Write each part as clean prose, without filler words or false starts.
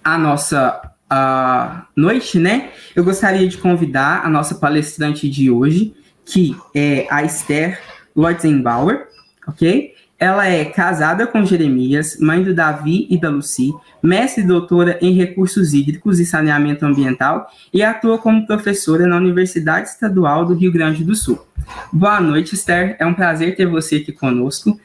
a nossa noite, né? Eu gostaria de convidar a nossa palestrante de hoje, que é a Esther Lotzenbauer, ok? Ela é casada com Jeremias, mãe do Davi e da Lucy, mestre e doutora em recursos hídricos e saneamento ambiental e atua como professora na Universidade Estadual do Rio Grande do Sul. Boa noite, Esther. É um prazer ter você aqui conosco.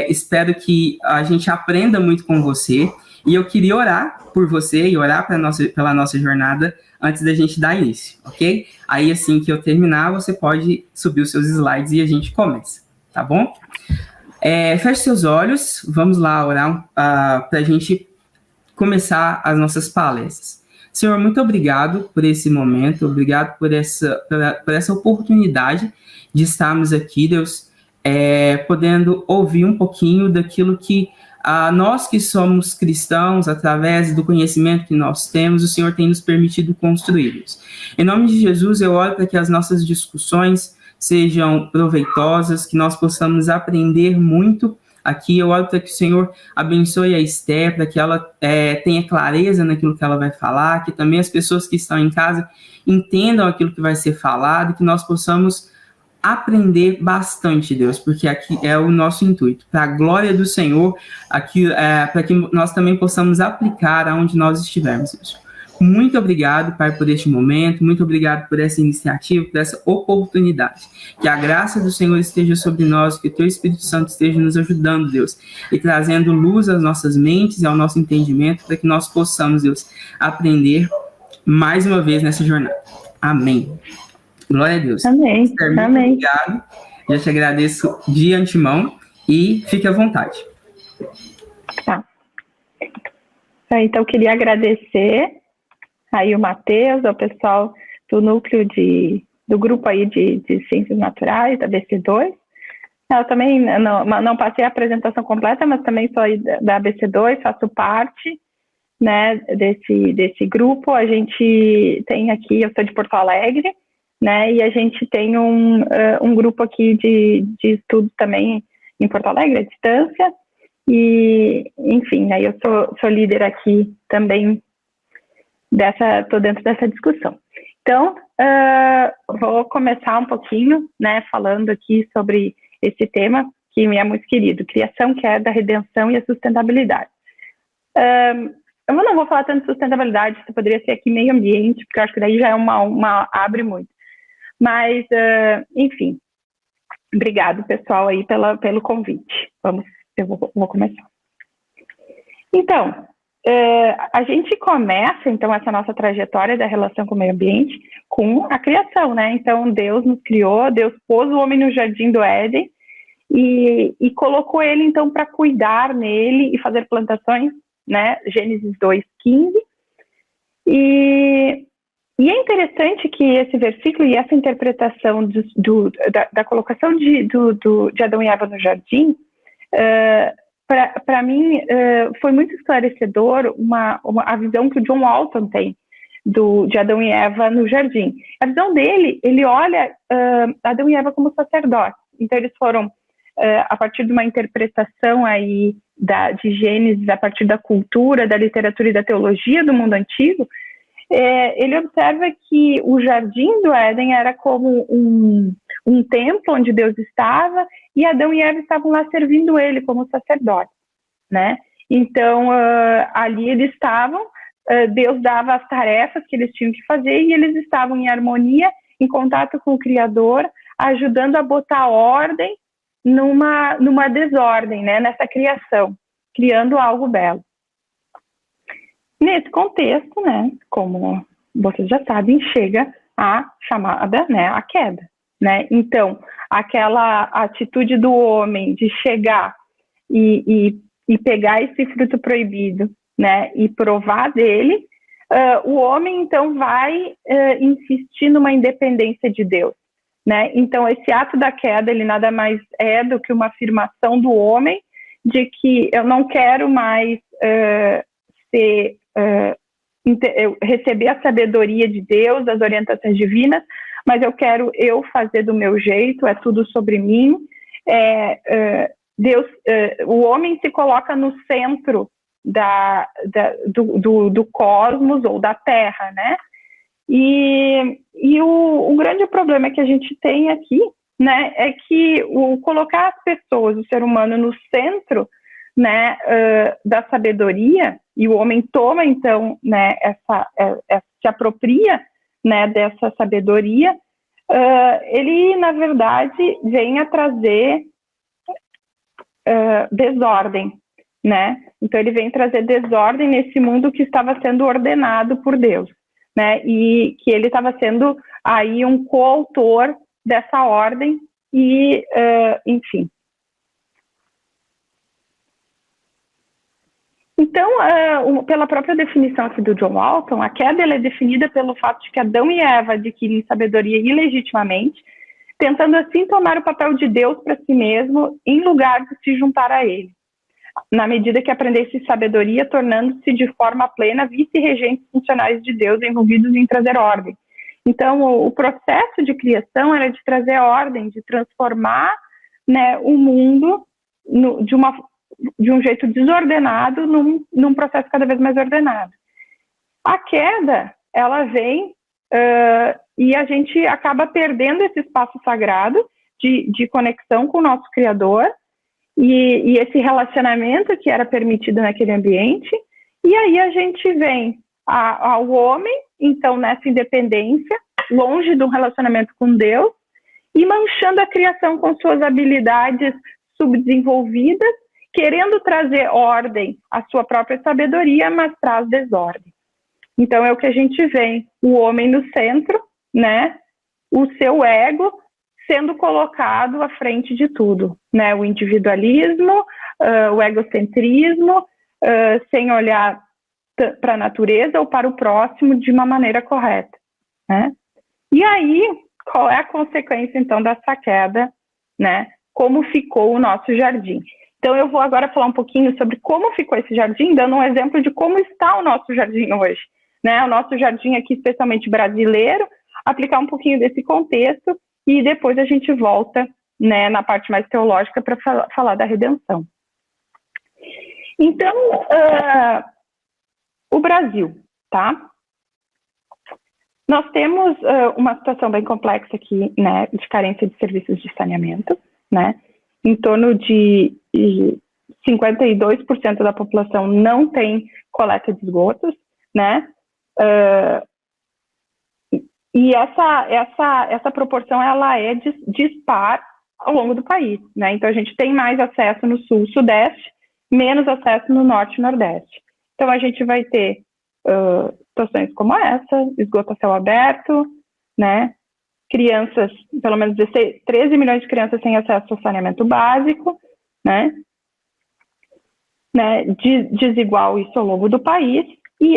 Espero que a gente aprenda muito com você. E eu queria orar por você e orar pela nossa jornada antes da gente dar início, ok? Aí, assim que eu terminar, você pode subir os seus slides e a gente começa, tá bom? Feche seus olhos, vamos lá orar para a gente começar as nossas palestras. Senhor, muito obrigado por esse momento, obrigado por essa oportunidade de estarmos aqui, Deus, podendo ouvir um pouquinho daquilo que nós que somos cristãos, através do conhecimento que nós temos, o Senhor tem nos permitido construí-los. Em nome de Jesus, eu oro para que as nossas discussões sejam proveitosas, que nós possamos aprender muito aqui. Eu oro para que o Senhor abençoe a Esther, para que ela tenha clareza naquilo que ela vai falar, que também as pessoas que estão em casa entendam aquilo que vai ser falado, que nós possamos aprender bastante, Deus, porque aqui é o nosso intuito, para a glória do Senhor, aqui, para que nós também possamos aplicar aonde nós estivermos, Deus. Muito obrigado, Pai, por este momento, muito obrigado por essa iniciativa, por essa oportunidade. Que a graça do Senhor esteja sobre nós, que o Teu Espírito Santo esteja nos ajudando, Deus, e trazendo luz às nossas mentes e ao nosso entendimento, para que nós possamos, Deus, aprender mais uma vez nessa jornada. Amém. Glória a Deus. Amém. Esther, muito Amém. obrigado. Já te agradeço de antemão e fique à vontade. Tá. Então, eu queria agradecer aí o Matheus, ao pessoal do núcleo do grupo aí de Ciências Naturais, da BC2. Eu também não passei a apresentação completa, mas também sou aí da BC2, faço parte, né, desse grupo. A gente tem aqui, eu sou de Porto Alegre, né, e a gente tem um grupo aqui de estudo também em Porto Alegre, à distância, e, enfim, aí eu sou líder aqui também estou dentro dessa discussão. Então, vou começar um pouquinho, né, falando aqui sobre esse tema que me é muito querido, criação, queda, redenção e a sustentabilidade. Eu não vou falar tanto de sustentabilidade, isso poderia ser aqui meio ambiente, porque eu acho que daí já é abre muito. Mas, enfim, obrigado, pessoal, aí pelo convite. Eu vou começar. Então, a gente começa, então, essa nossa trajetória da relação com o meio ambiente com a criação, né? Então, Deus nos criou, Deus pôs o homem no jardim do Éden e colocou ele, então, para cuidar nele e fazer plantações, né? Gênesis 2:15. E é interessante que esse versículo e essa interpretação da colocação de Adão e Eva no jardim, para mim, foi muito esclarecedor a visão que o John Walton tem de Adão e Eva no jardim. A visão dele, ele olha Adão e Eva como sacerdotes. Então, eles foram, a partir de uma interpretação aí de Gênesis, a partir da cultura, da literatura e da teologia do mundo antigo, ele observa que o jardim do Éden era como um templo onde Deus estava, e Adão e Eva estavam lá servindo ele como sacerdotes, né? Então, ali eles estavam, Deus dava as tarefas que eles tinham que fazer, e eles estavam em harmonia, em contato com o Criador, ajudando a botar ordem numa desordem, né? Nessa criação, criando algo belo. Nesse contexto, né, como vocês já sabem, chega a chamada, né, a queda, né? Então, aquela atitude do homem de chegar e pegar esse fruto proibido, né, e provar dele, o homem, então, vai insistir numa independência de Deus, né? Então, esse ato da queda, ele nada mais é do que uma afirmação do homem de que eu não quero mais receber a sabedoria de Deus, as orientações divinas, mas eu quero fazer do meu jeito, é tudo sobre mim. Deus, o homem se coloca no centro do cosmos ou da Terra, né? E o grande problema que a gente tem aqui, né, é que colocar as pessoas, o ser humano, no centro, né, da sabedoria, e o homem toma, então, né, se apropria, né, dessa sabedoria, ele, na verdade, vem a trazer desordem, né? Então, ele vem trazer desordem nesse mundo que estava sendo ordenado por Deus, né? E que ele estava sendo aí um coautor dessa ordem e, enfim. Então, pela própria definição aqui do John Walton, a queda ela é definida pelo fato de que Adão e Eva adquirem sabedoria ilegitimamente, tentando assim tomar o papel de Deus para si mesmo, em lugar de se juntar a ele. Na medida que aprendesse sabedoria, tornando-se de forma plena vice-regentes funcionais de Deus, envolvidos em trazer ordem. Então, o processo de criação era de trazer ordem, de transformar, né, o mundo de um jeito desordenado num processo cada vez mais ordenado. A queda, ela vem e a gente acaba perdendo esse espaço sagrado de conexão com o nosso Criador e esse relacionamento que era permitido naquele ambiente, e aí a gente vem ao homem, então, nessa independência, longe do relacionamento com Deus, e manchando a criação com suas habilidades subdesenvolvidas, querendo trazer ordem à sua própria sabedoria, mas traz desordem. Então, é o que a gente vê, o homem no centro, né? O seu ego sendo colocado à frente de tudo, né? O individualismo, o egocentrismo, sem olhar para a natureza ou para o próximo de uma maneira correta, né? E aí, qual é a consequência, então, dessa queda, né? Como ficou o nosso jardim? Então, eu vou agora falar um pouquinho sobre como ficou esse jardim, dando um exemplo de como está o nosso jardim hoje, né? O nosso jardim aqui, especialmente brasileiro, aplicar um pouquinho desse contexto e depois a gente volta, né, na parte mais teológica para falar da redenção. Então, o Brasil, tá? Nós temos uma situação bem complexa aqui, né, de carência de serviços de saneamento, né? Em torno de 52% da população não tem coleta de esgotos, né? E essa proporção, ela é dispar ao longo do país, né? Então, a gente tem mais acesso no sul, sudeste, menos acesso no norte e nordeste. Então, a gente vai ter situações como essa, esgoto a céu aberto, né? Crianças, pelo menos 13 milhões de crianças sem acesso ao saneamento básico, né? Desigual isso ao longo do país. E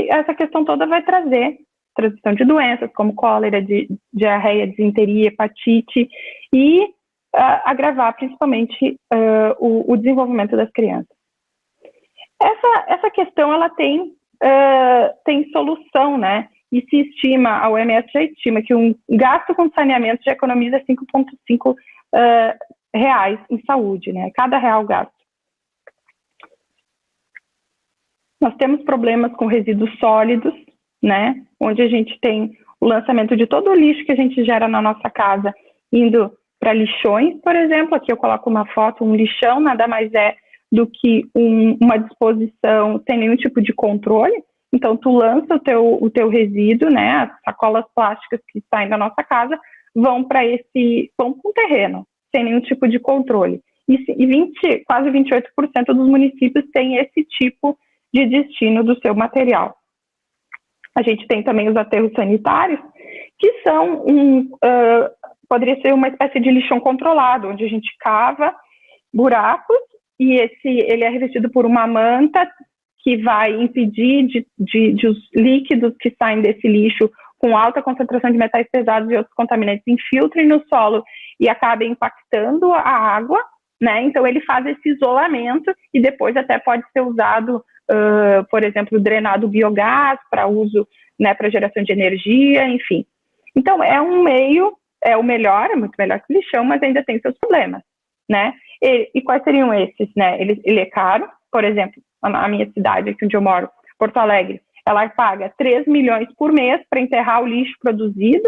essa questão toda vai trazer transmissão de doenças como cólera, diarreia, disenteria, hepatite e agravar principalmente o desenvolvimento das crianças. Essa questão ela tem solução, né? E se estima, a OMS já estima que um gasto com saneamento já economiza 5,5 reais em saúde, né? Cada real gasto. Nós temos problemas com resíduos sólidos, né? Onde a gente tem o lançamento de todo o lixo que a gente gera na nossa casa indo para lixões, por exemplo. Aqui eu coloco uma foto, um lixão nada mais é do que uma disposição sem nenhum tipo de controle. Então, tu lança o teu resíduo, né? As sacolas plásticas que saem da nossa casa vão para um terreno, sem nenhum tipo de controle. E quase 28% dos municípios têm esse tipo de destino do seu material. A gente tem também os aterros sanitários, que são poderia ser uma espécie de lixão controlado, onde a gente cava buracos e ele é revestido por uma manta que vai impedir de os líquidos que saem desse lixo com alta concentração de metais pesados e outros contaminantes infiltrem no solo e acabem impactando a água, né? Então ele faz esse isolamento e depois até pode ser usado, por exemplo, drenado biogás para uso, né, para geração de energia, enfim. Então é um meio, é muito melhor que o lixão, mas ainda tem seus problemas, né? E quais seriam esses, né? Ele é caro, por exemplo, a minha cidade, aqui onde eu moro, Porto Alegre, ela paga 3 milhões por mês para enterrar o lixo produzido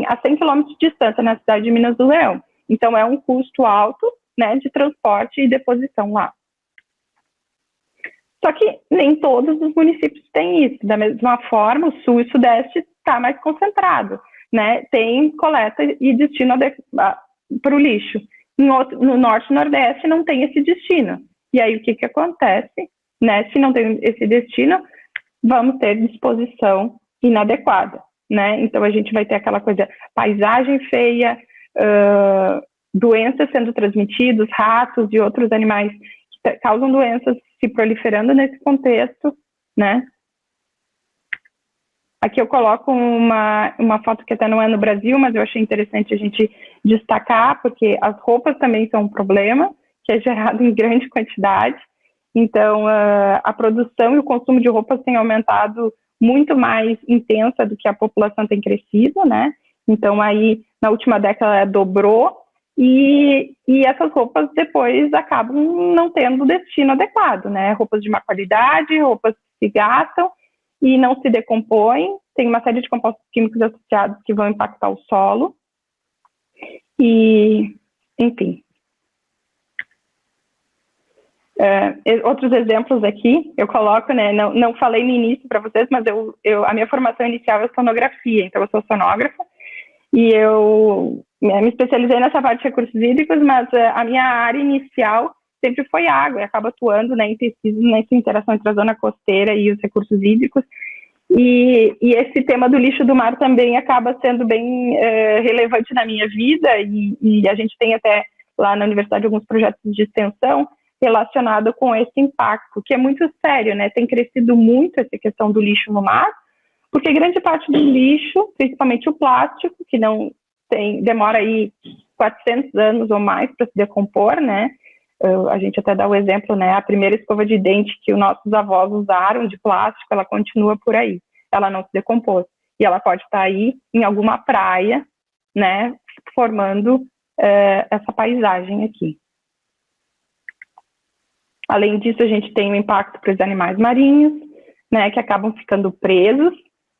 a 100 quilômetros de distância, na cidade de Minas do Leão. Então, é um custo alto, né, de transporte e deposição lá. Só que nem todos os municípios têm isso. Da mesma forma, o Sul e o Sudeste está mais concentrado, né? Tem coleta e destino para o lixo. No Norte e Nordeste não tem esse destino. E aí o que acontece? Né? Se não tem esse destino, vamos ter disposição inadequada, né? Então a gente vai ter aquela coisa, paisagem feia, doenças sendo transmitidas, ratos e outros animais que causam doenças se proliferando nesse contexto, né? Aqui eu coloco uma foto que até não é no Brasil, mas eu achei interessante a gente destacar, porque as roupas também são um problema, que é gerado em grande quantidade. Então, a produção e o consumo de roupas tem aumentado muito mais intensa do que a população tem crescido, né? Então, aí, na última década, dobrou, e essas roupas depois acabam não tendo destino adequado, né? Roupas de má qualidade, roupas que se gastam, e não se decompõem, tem uma série de compostos químicos associados que vão impactar o solo, e, enfim. Outros exemplos aqui, eu coloco, né, não falei no início para vocês, mas a minha formação inicial é sonografia, então eu sou sonógrafa, e eu me especializei nessa parte de recursos hídricos, mas a minha área inicial sempre foi água, e acaba atuando, né, em pesquisas nessa interação entre a zona costeira e os recursos hídricos, e esse tema do lixo do mar também acaba sendo bem relevante na minha vida, e a gente tem até lá na universidade alguns projetos de extensão relacionado com esse impacto, que é muito sério, né, tem crescido muito essa questão do lixo no mar, porque grande parte do lixo, principalmente o plástico, que não demora aí 400 anos ou mais para se decompor, né, a gente até dá o exemplo, né, a primeira escova de dente que os nossos avós usaram de plástico, ela continua por aí, ela não se decompôs, e ela pode estar aí em alguma praia, né, formando essa paisagem aqui. Além disso, a gente tem um impacto para os animais marinhos, né, que acabam ficando presos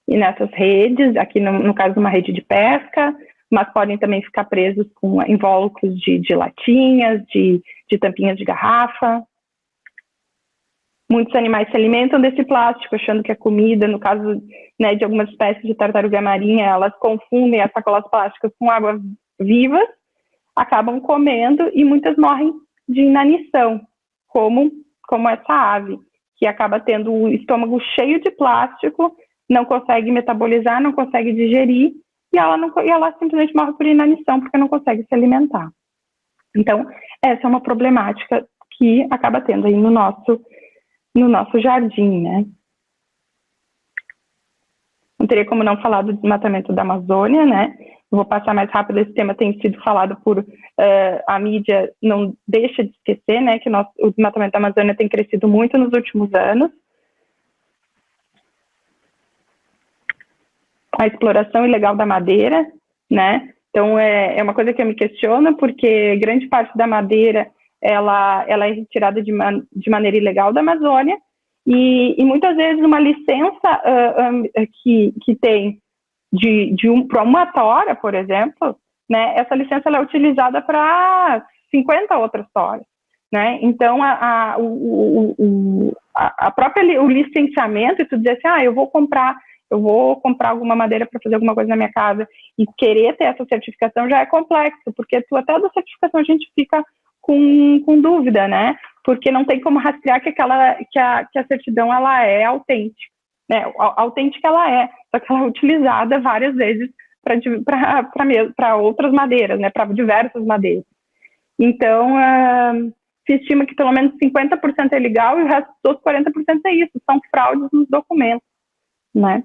e nessas redes, aqui no caso de uma rede de pesca, mas podem também ficar presos com invólucros de latinhas, de tampinhas de garrafa. Muitos animais se alimentam desse plástico, achando que é comida. No caso, né, de algumas espécies de tartaruga marinha, elas confundem as sacolas plásticas com água vivas, acabam comendo e muitas morrem de inanição, como essa ave, que acaba tendo o estômago cheio de plástico, não consegue metabolizar, não consegue digerir, e ela simplesmente morre por inanição, porque não consegue se alimentar. Então, essa é uma problemática que acaba tendo aí no nosso jardim, né? Não teria como não falar do desmatamento da Amazônia, né? Eu vou passar mais rápido, esse tema tem sido falado por a mídia, não deixa de esquecer, né, que o desmatamento da Amazônia tem crescido muito nos últimos anos. A exploração ilegal da madeira, né? Então, é uma coisa que eu me questiono, porque grande parte da madeira, ela é retirada de maneira ilegal da Amazônia, e muitas vezes uma licença que tem para uma tora, por exemplo, né, essa licença ela é utilizada para 50 outras toras, né? Então, o licenciamento, e tu dizer assim, eu vou comprar alguma madeira para fazer alguma coisa na minha casa e querer ter essa certificação já é complexo, porque até da certificação a gente fica com dúvida, né? Porque não tem como rastrear que a certidão ela é autêntica, né? Autêntica ela é, só que ela é utilizada várias vezes para outras madeiras, né? Para diversas madeiras. Então, se estima que pelo menos 50% é legal e o resto dos 40% é isso, são fraudes nos documentos, né?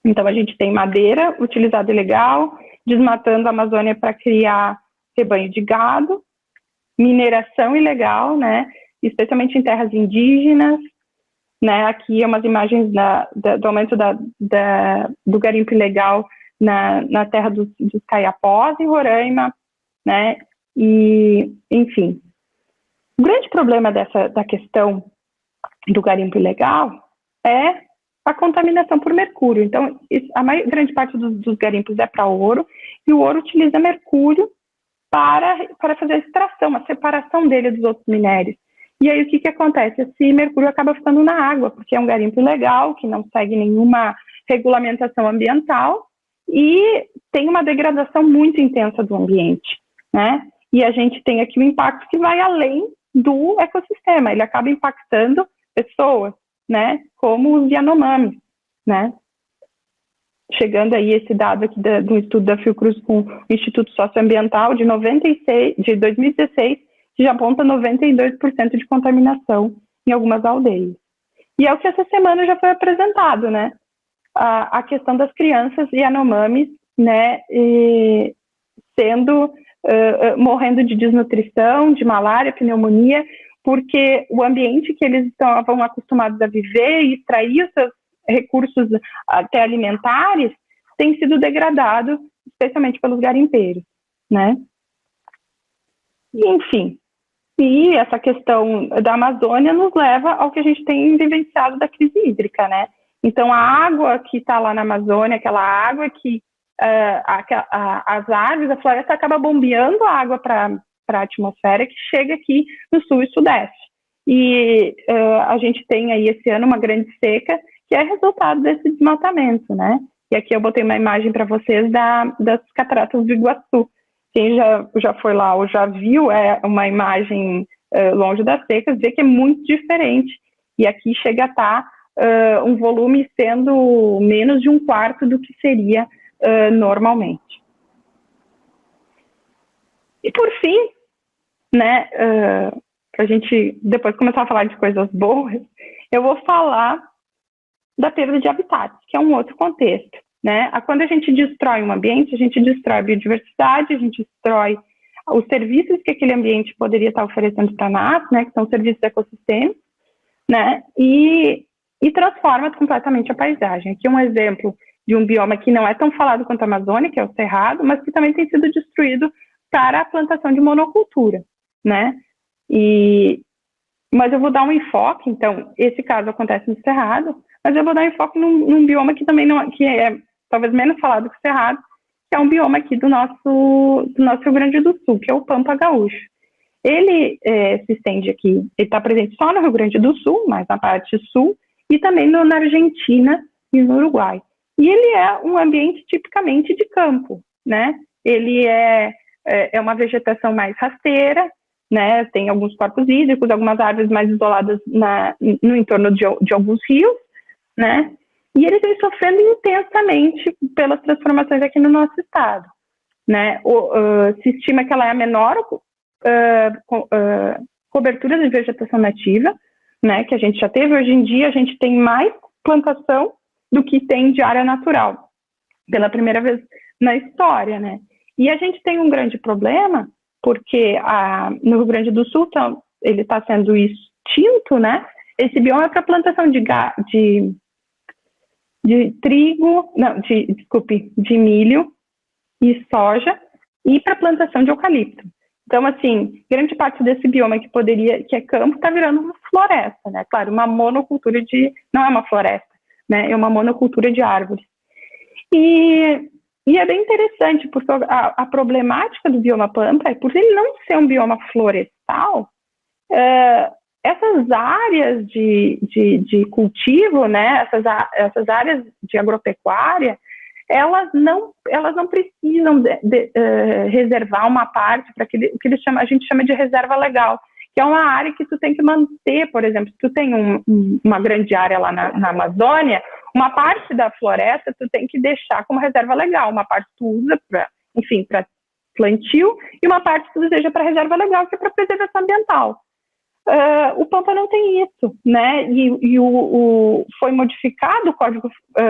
Então, a gente tem madeira utilizada ilegal, desmatando a Amazônia para criar rebanho de gado, mineração ilegal, né? Especialmente em terras indígenas, né? Aqui é umas imagens do aumento do garimpo ilegal na terra dos Caiapós, em Roraima, né? E, enfim, o grande problema da questão do garimpo ilegal é a contaminação por mercúrio. Então, grande parte dos garimpos é para ouro, e o ouro utiliza mercúrio para fazer a extração, a separação dele dos outros minérios. E aí o que acontece? Esse mercúrio acaba ficando na água, porque é um garimpo ilegal, que não segue nenhuma regulamentação ambiental, e tem uma degradação muito intensa do ambiente, né? E a gente tem aqui um impacto que vai além do ecossistema, ele acaba impactando pessoas, né? Como os Yanomami, né? Chegando aí esse dado aqui do estudo da Fiocruz com o Instituto Socioambiental de 2016, que já aponta 92% de contaminação em algumas aldeias. E é o que essa semana já foi apresentado, né? A questão das crianças Yanomamis, né? Morrendo de desnutrição, de malária, pneumonia, porque o ambiente que eles estavam acostumados a viver e extrair os seus recursos até alimentares tem sido degradado, especialmente pelos garimpeiros, né? E, enfim, e essa questão da Amazônia nos leva ao que a gente tem vivenciado da crise hídrica, né? Então, a água que está lá na Amazônia, aquela água que as árvores, a floresta acaba bombeando a água para a atmosfera, que chega aqui no sul e sudeste. E a gente tem aí esse ano uma grande seca, que é resultado desse desmatamento, né? E aqui eu botei uma imagem para vocês das cataratas do Iguaçu. Quem já foi lá ou já viu, é uma imagem longe das secas, vê que é muito diferente. E aqui chega a estar um volume sendo menos de 1/4 do que seria normalmente. E por fim, né, para a gente depois começar a falar de coisas boas, eu vou falar da perda de habitats, que é um outro contexto, né? Quando a gente destrói um ambiente, a gente destrói a biodiversidade, a gente destrói os serviços que aquele ambiente poderia estar oferecendo para nós, né, que são serviços ecossistêmicos, né, e transforma completamente a paisagem. Aqui é um exemplo de um bioma que não é tão falado quanto a Amazônia, que é o Cerrado, mas que também tem sido destruído para a plantação de monocultura, né? Mas eu vou dar um enfoque, então, esse caso acontece no Cerrado, mas eu vou dar um enfoque num bioma que também não, que é talvez menos falado que o Cerrado, que é um bioma aqui do nosso Rio Grande do Sul, que é o Pampa Gaúcho. Ele se estende aqui, ele está presente só no Rio Grande do Sul, mas na parte sul, e também na Argentina e no Uruguai. E ele é um ambiente tipicamente de campo, né? Ele é uma vegetação mais rasteira, né? Tem alguns corpos hídricos, algumas árvores mais isoladas no entorno de alguns rios, né? E ele vem sofrendo intensamente pelas transformações aqui no nosso estado, né? Se estima que ela é a menor cobertura de vegetação nativa, né? Que a gente já teve. Hoje em dia a gente tem mais plantação do que tem de área natural, pela primeira vez na história, né? E a gente tem um grande problema, porque no Rio Grande do Sul ele está sendo extinto, né? Esse bioma é para plantação de trigo, não, de milho e soja, e para plantação de eucalipto. Então, assim, grande parte desse bioma que é campo, está virando uma floresta, né? Claro, uma monocultura não é uma floresta, né? É uma monocultura de árvores. E é bem interessante, porque a problemática do bioma Pampa é, por ele não ser um bioma florestal, essas áreas de cultivo, né, essas áreas de agropecuária, elas não precisam reservar uma parte para a gente chama de reserva legal, que é uma área que tu tem que manter. Por exemplo, se tu tem uma grande área lá na Amazônia, uma parte da floresta tu tem que deixar como reserva legal, uma parte tu usa para plantio e uma parte tu deseja para reserva legal, que é para preservação ambiental. O Pampa não tem isso, né? E foi modificado o Código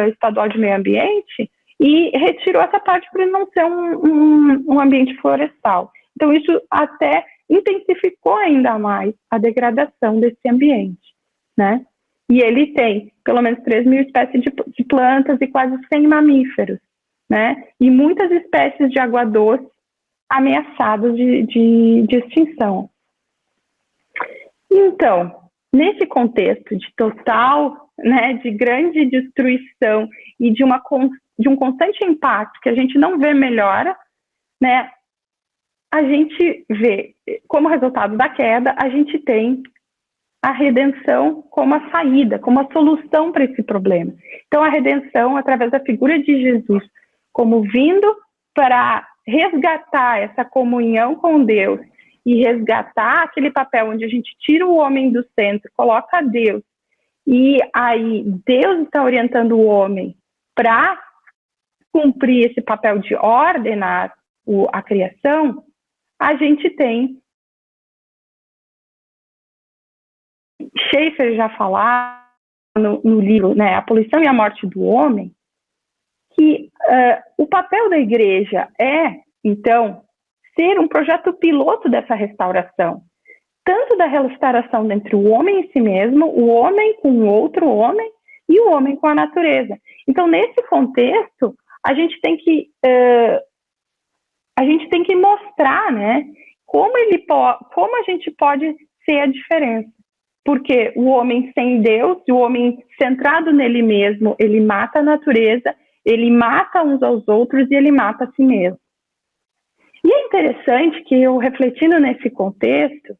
Estadual de Meio Ambiente e retirou essa parte para ele não ser um ambiente florestal. Então, isso até intensificou ainda mais a degradação desse ambiente, né? E ele tem pelo menos 3.000 espécies de plantas e quase 100 mamíferos, né? E muitas espécies de água doce ameaçadas de extinção. Então, nesse contexto de total, né, de grande destruição e de um constante impacto que a gente não vê melhora, né, a gente vê, como resultado da queda, a gente tem a redenção como a saída, como a solução para esse problema. Então, a redenção, através da figura de Jesus, como vindo para resgatar essa comunhão com Deus e resgatar aquele papel onde a gente tira o homem do centro, coloca Deus, e aí Deus está orientando o homem para cumprir esse papel de ordenar a criação, a gente tem Schaeffer já falava no livro, né, A Poluição e a Morte do Homem, que o papel da igreja é, então, ser um projeto piloto dessa restauração, tanto da restauração entre o homem em si mesmo, o homem com outro homem e o homem com a natureza. Então, nesse contexto, a gente tem que mostrar, né, como a gente pode ser a diferença. Porque o homem sem Deus, o homem centrado nele mesmo, ele mata a natureza, ele mata uns aos outros e ele mata a si mesmo. E é interessante que eu, refletindo nesse contexto,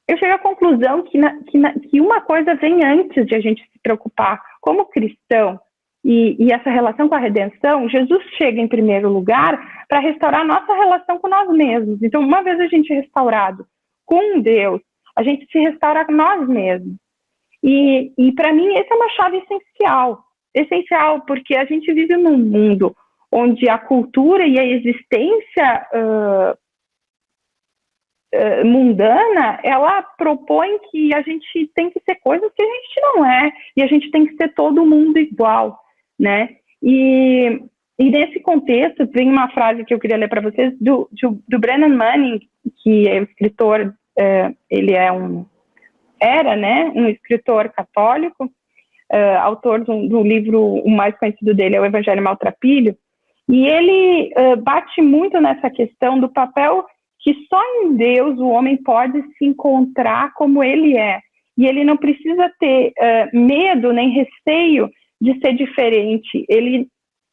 eu cheguei à conclusão que uma coisa vem antes de a gente se preocupar como cristão e essa relação com a redenção. Jesus chega em primeiro lugar para restaurar a nossa relação com nós mesmos. Então, uma vez a gente restaurado com Deus, a gente se restaura a nós mesmos. E para mim, essa é uma chave essencial, porque a gente vive num mundo onde a cultura e a existência mundana, ela propõe que a gente tem que ser coisas que a gente não é, e a gente tem que ser todo mundo igual, né? E nesse contexto, vem uma frase que eu queria ler para vocês, do Brennan Manning, que é o escritor, ele era, né, um escritor católico, autor do livro, o mais conhecido dele é o Evangelho Maltrapilho, e ele bate muito nessa questão do papel que só em Deus o homem pode se encontrar como ele é, e ele não precisa ter medo nem receio de ser diferente, ele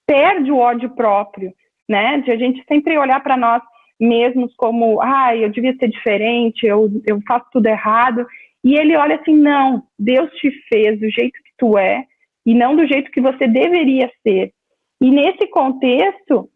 perde o ódio próprio, né, de a gente sempre olhar para nós mesmos como, eu devia ser diferente, eu faço tudo errado, e ele olha assim, não, Deus te fez do jeito que tu é, e não do jeito que você deveria ser. E nesse contexto,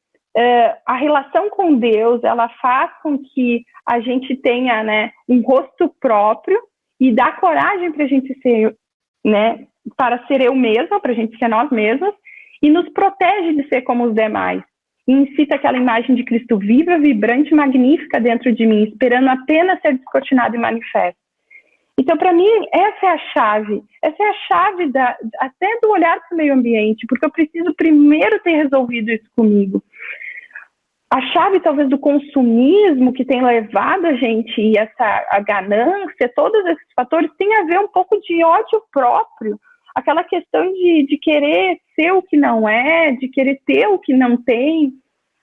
a relação com Deus, ela faz com que a gente tenha, né, um rosto próprio, e dá coragem para a gente ser, né, para ser eu mesma, para a gente ser nós mesmas, e nos protege de ser como os demais. E incita aquela imagem de Cristo viva, vibrante, magnífica dentro de mim, esperando apenas ser descortinado e manifesto. Então, para mim, essa é a chave até do olhar para o meio ambiente, porque eu preciso primeiro ter resolvido isso comigo. A chave, talvez, do consumismo que tem levado a gente, e a ganância, todos esses fatores, tem a ver um pouco de ódio próprio, aquela questão de querer ser o que não é, de querer ter o que não tem,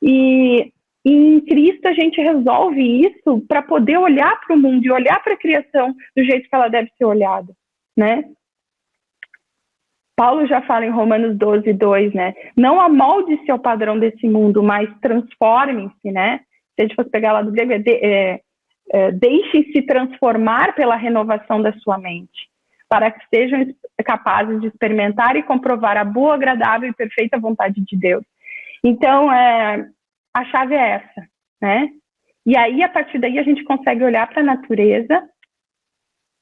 e em Cristo a gente resolve isso para poder olhar para o mundo e olhar para a criação do jeito que ela deve ser olhada, né? Paulo já fala em Romanos 12:2, né? Não amolde-se ao padrão desse mundo, mas transformem-se, né? Se a gente fosse pegar lá do grego, deixem-se transformar pela renovação da sua mente, para que sejam capazes de experimentar e comprovar a boa, agradável e perfeita vontade de Deus. Então, a chave é essa, né? E aí, a partir daí, a gente consegue olhar para a natureza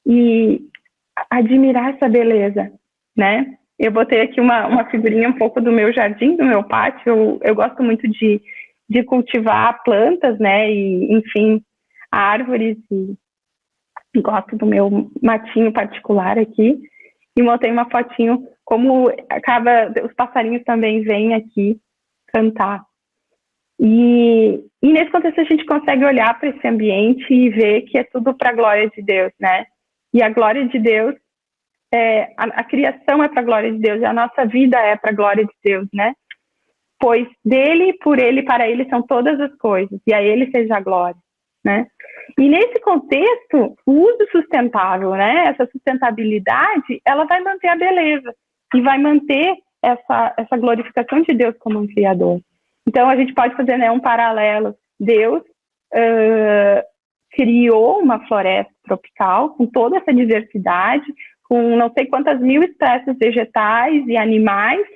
e admirar essa beleza, né? Eu botei aqui uma figurinha um pouco do meu jardim, do meu pátio. Eu gosto muito de cultivar plantas, né? E, enfim, árvores, e gosto do meu matinho particular aqui. E montei uma fotinho, como os passarinhos também vêm aqui cantar. E nesse contexto a gente consegue olhar para esse ambiente e ver que é tudo para a glória de Deus, né? E a glória de Deus, a criação é para a glória de Deus, e a nossa vida é para a glória de Deus, né? Pois dele, por ele, para ele são todas as coisas, e a ele seja a glória. né? E nesse contexto, o uso sustentável, né, essa sustentabilidade, ela vai manter a beleza e vai manter essa glorificação de Deus como um criador. Então, a gente pode fazer, né, um paralelo. Deus criou uma floresta tropical com toda essa diversidade, com não sei quantas mil espécies vegetais e animais,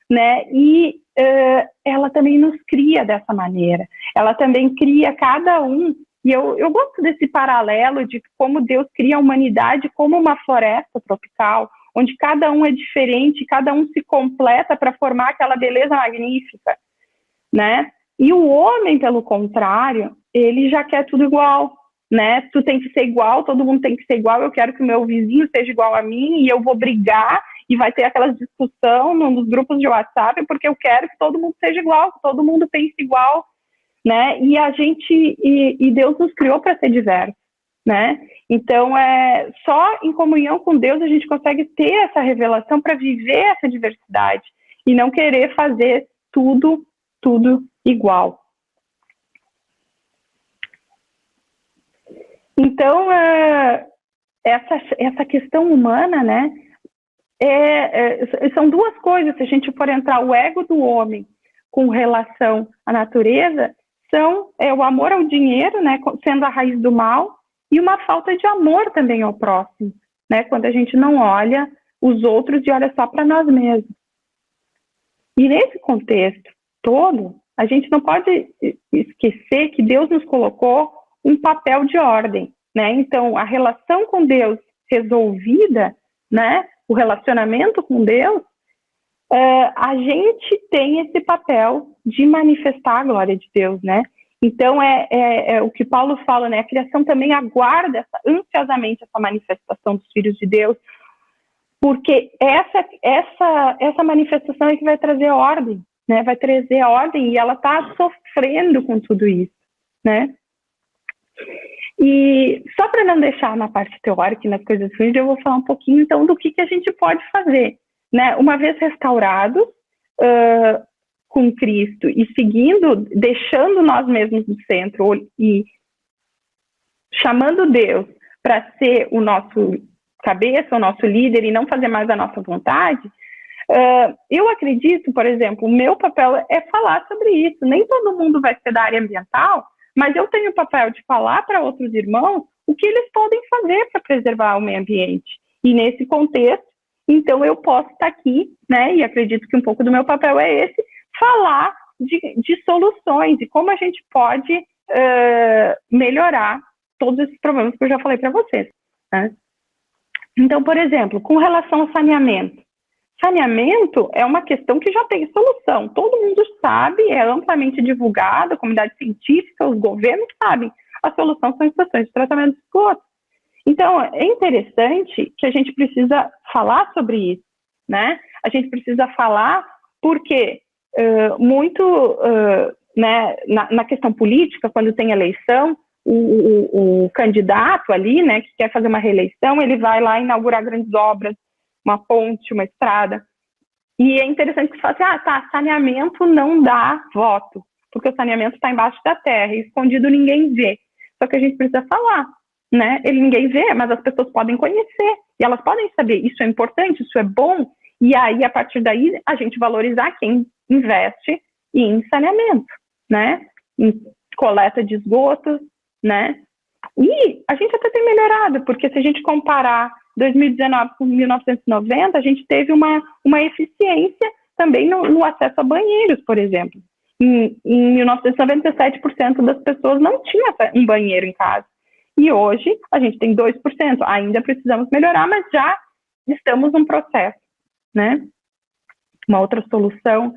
né, e ela também nos cria dessa maneira. Ela também cria cada um. E eu gosto desse paralelo de como Deus cria a humanidade como uma floresta tropical, onde cada um é diferente, cada um se completa para formar aquela beleza magnífica, né? E o homem, pelo contrário, ele já quer tudo igual, né? Tu tem que ser igual, todo mundo tem que ser igual, eu quero que o meu vizinho seja igual a mim e eu vou brigar e vai ter aquelas discussão nos grupos de WhatsApp porque eu quero que todo mundo seja igual, que todo mundo pense igual, né? E a gente e Deus nos criou para ser diverso, né? Então só em comunhão com Deus a gente consegue ter essa revelação para viver essa diversidade e não querer fazer tudo igual. Então essa questão humana, né? São duas coisas. Se a gente for entrar o ego do homem com relação à natureza, o amor ao dinheiro, né, sendo a raiz do mal, e uma falta de amor também ao próximo, né, quando a gente não olha os outros e olha só para nós mesmos. E nesse contexto todo, a gente não pode esquecer que Deus nos colocou um papel de ordem, né? Então, a relação com Deus resolvida, né, o relacionamento com Deus, a gente tem esse papel de manifestar a glória de Deus, né? Então, é o que Paulo fala, né? A criação também aguarda ansiosamente essa manifestação dos filhos de Deus, porque essa manifestação é que vai trazer ordem, né? Vai trazer ordem e ela está sofrendo com tudo isso, né? E só para não deixar na parte teórica e nas coisas ruins, eu vou falar um pouquinho, então, do que a gente pode fazer, né? Uma vez restaurados com Cristo e seguindo, deixando nós mesmos no centro e chamando Deus para ser o nosso cabeça, o nosso líder e não fazer mais a nossa vontade, eu acredito, por exemplo, o meu papel é falar sobre isso. Nem todo mundo vai ser da área ambiental, mas eu tenho o papel de falar para outros irmãos o que eles podem fazer para preservar o meio ambiente. E nesse contexto, então eu posso estar aqui, né, e acredito que um pouco do meu papel é esse, falar de soluções e como a gente pode melhorar todos esses problemas que eu já falei para vocês, né? Então, por exemplo, com relação ao saneamento. Saneamento é uma questão que já tem solução. Todo mundo sabe, é amplamente divulgado, a comunidade científica, os governos sabem. A solução são estações de tratamento de esgoto. Então, é interessante que a gente precisa falar sobre isso, né? A gente precisa falar porque né, na questão política, quando tem eleição, o candidato ali, né, que quer fazer uma reeleição, ele vai lá inaugurar grandes obras, uma ponte, uma estrada. E é interessante que você fala assim, saneamento não dá voto, porque o saneamento está embaixo da terra, e escondido ninguém vê. Só que a gente precisa falar, né? Ninguém vê, mas as pessoas podem conhecer, e elas podem saber, isso é importante, isso é bom, e aí, a partir daí, a gente valorizar quem investe em saneamento, né? Em coleta de esgotos, né? E a gente até tem melhorado, porque se a gente comparar 2019 com 1990, a gente teve uma eficiência também no acesso a banheiros, por exemplo. Em 1997, 7% das pessoas não tinham um banheiro em casa. E hoje a gente tem 2%. Ainda precisamos melhorar, mas já estamos num processo, né? Uma outra solução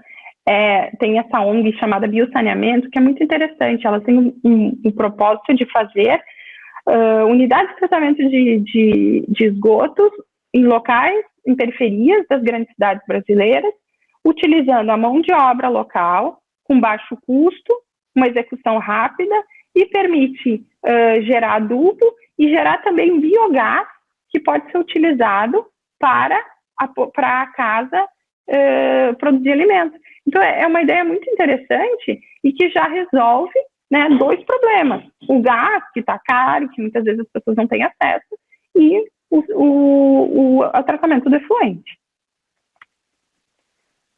tem essa ONG chamada Biosaneamento, que é muito interessante. Ela tem um propósito de fazer unidades de tratamento de esgotos em locais, em periferias das grandes cidades brasileiras, utilizando a mão de obra local, com baixo custo, uma execução rápida, e permite gerar adubo e gerar também biogás, que pode ser utilizado para a casa produzir alimentos. Então, é uma ideia muito interessante e que já resolve né, dois problemas. O gás, que está caro, que muitas vezes as pessoas não têm acesso, e o tratamento do efluente.